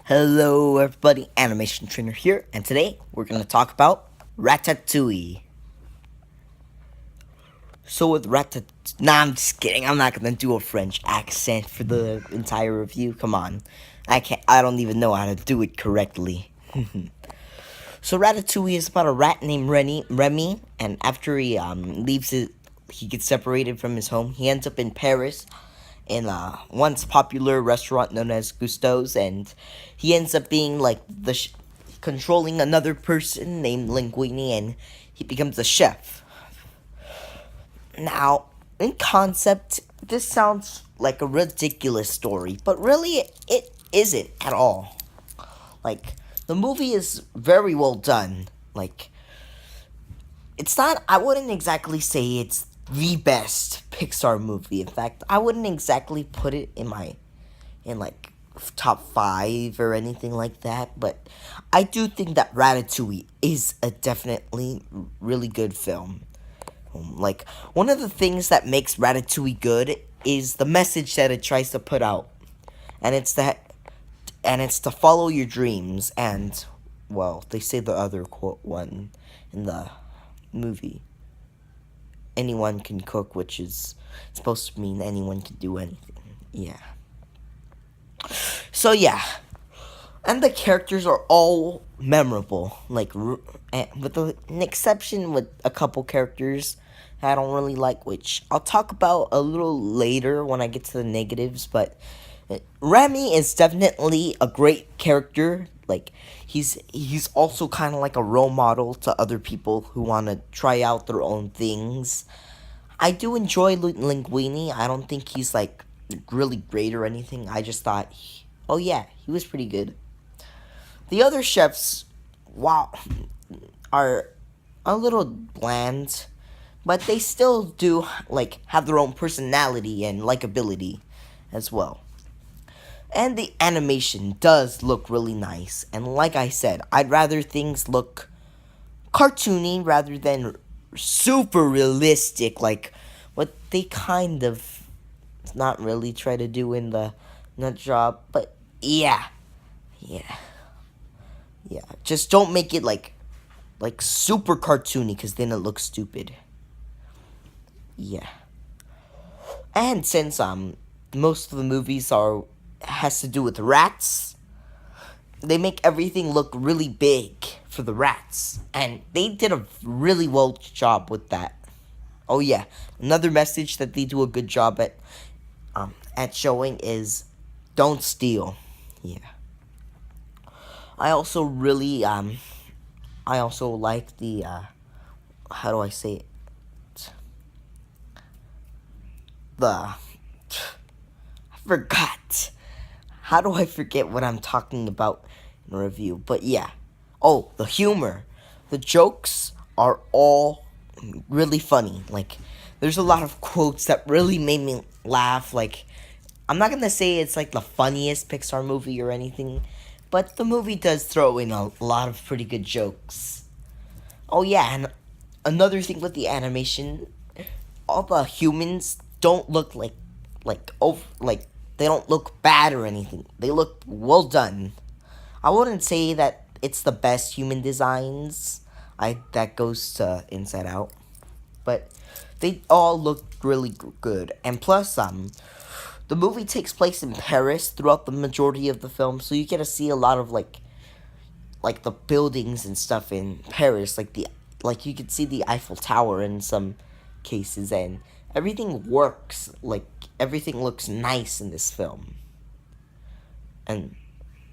Hello everybody, Animation Trainer here, and today we're going to talk about Ratatouille. So with Ratatouille, nah, I'm just kidding, I'm not going to do a French accent for the entire review, come on. I don't even know how to do it correctly. So Ratatouille is about a rat named Remy, and after he he gets separated from his home, he ends up in Paris, in a once popular restaurant known as Gusteau's, and he ends up being like controlling another person named Linguini, and he becomes a chef. Now, in concept, this sounds like a ridiculous story, but really it isn't at all. Like, the movie is very well done. Like, it's not, I wouldn't exactly say it's the best Pixar movie. In fact, I wouldn't exactly put it in like top 5 or anything like that, but I do think that Ratatouille is a definitely really good film. Like, one of the things that makes Ratatouille good is the message that it tries to put out. And it's to follow your dreams, and well, they say the other quote one in the movie. Anyone can cook, which is supposed to mean anyone can do anything. Yeah. So yeah, and the characters are all memorable. Like, with an exception with a couple characters I don't really like, which I'll talk about a little later when I get to the negatives. But Remy is definitely a great character. Like, he's also kind of like a role model to other people who want to try out their own things. I do enjoy Linguini. I don't think he's like really great or anything. I just thought, oh yeah, he was pretty good. The other chefs, wow, are a little bland, but they still do like have their own personality and likability as well. And the animation does look really nice. And like I said, I'd rather things look cartoony rather than super realistic, like what they kind of not really try to do in the nut job. But yeah, yeah, yeah. Just don't make it like super cartoony, because then it looks stupid. Yeah. And since most of the movies are has to do with rats, they make everything look really big for the rats, and they did a really well job with that. Oh yeah, another message that they do a good job at showing is don't steal. Yeah. I also really I also like the how do I say it? The I forgot. How do I forget what I'm talking about in a review? But yeah. Oh, the humor. The jokes are all really funny. Like, there's a lot of quotes that really made me laugh. Like, I'm not gonna say it's like the funniest Pixar movie or anything, but the movie does throw in a lot of pretty good jokes. Oh yeah, and another thing with the animation, all the humans don't look like they don't look bad or anything. They look well done. I wouldn't say that it's the best human designs. That goes to Inside Out, but they all look really good. And plus, the movie takes place in Paris throughout the majority of the film, so you get to see a lot of like the buildings and stuff in Paris, like you could see the Eiffel Tower in some cases, and everything works. Like, everything looks nice in this film, and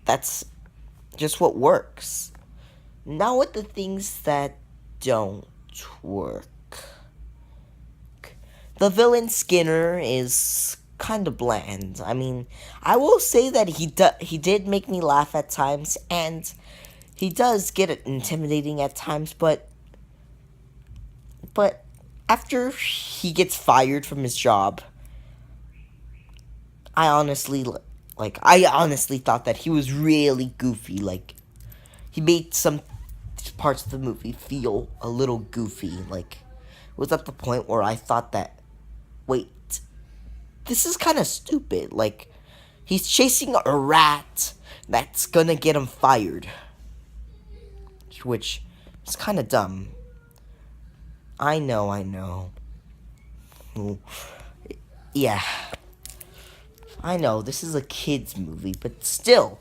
that's just what works. Now with the things that don't work, the villain Skinner is kind of bland. I mean, I will say that he did make me laugh at times, and he does get intimidating at times, but after he gets fired from his job, I honestly I honestly thought that he was really goofy. Like, he made some parts of the movie feel a little goofy. Like, it was at the point where I thought that, wait, this is kind of stupid. Like, He's chasing a rat that's gonna get him fired. Which is kind of dumb. I know. Yeah. I know, this is a kid's movie, but still,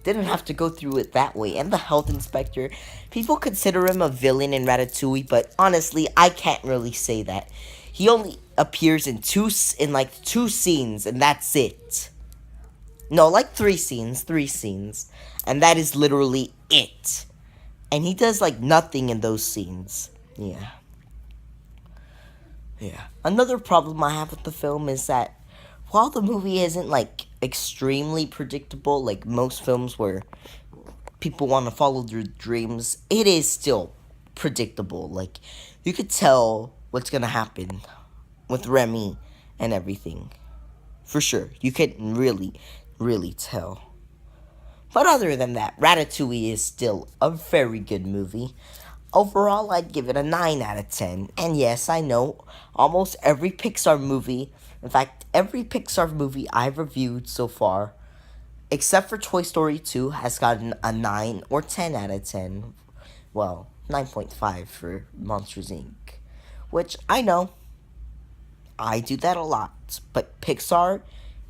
didn't have to go through it that way. And the health inspector, people consider him a villain in Ratatouille, but honestly, I can't really say that. He only appears in like two scenes, and that's it. No, like three scenes, and that is literally it. And he does like nothing in those scenes. Yeah. Yeah. Another problem I have with the film is that while the movie isn't like extremely predictable, like most films where people want to follow their dreams, it is still predictable. Like you could tell what's gonna happen with Remy and everything. For sure. You can really tell. But other than that, Ratatouille is still a very good movie. Overall, I'd give it a 9 out of 10. And yes, I know, almost every Pixar movie, in fact, every Pixar movie I've reviewed so far, except for Toy Story 2, has gotten a 9 or 10 out of 10. Well, 9.5 for Monsters, Inc. Which, I know, I do that a lot. But Pixar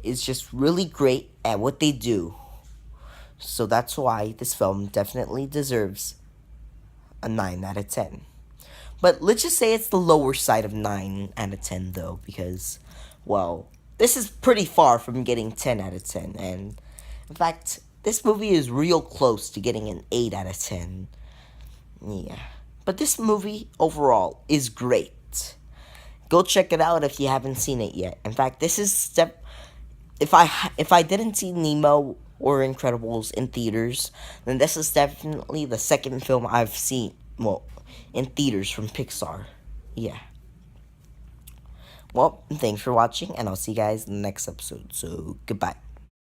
is just really great at what they do. So that's why this film definitely deserves a 9 out of 10. But let's just say it's the lower side of 9 out of 10 though, because, well, this is pretty far from getting 10 out of 10. And in fact, this movie is real close to getting an 8 out of 10. Yeah. But this movie overall is great. Go check it out if you haven't seen it yet. In fact, this is if I didn't see Nemo or Incredibles in theaters, then this is definitely the second film I've seen, well, in theaters from Pixar. Yeah. Well, thanks for watching, and I'll see you guys in the next episode. So, goodbye.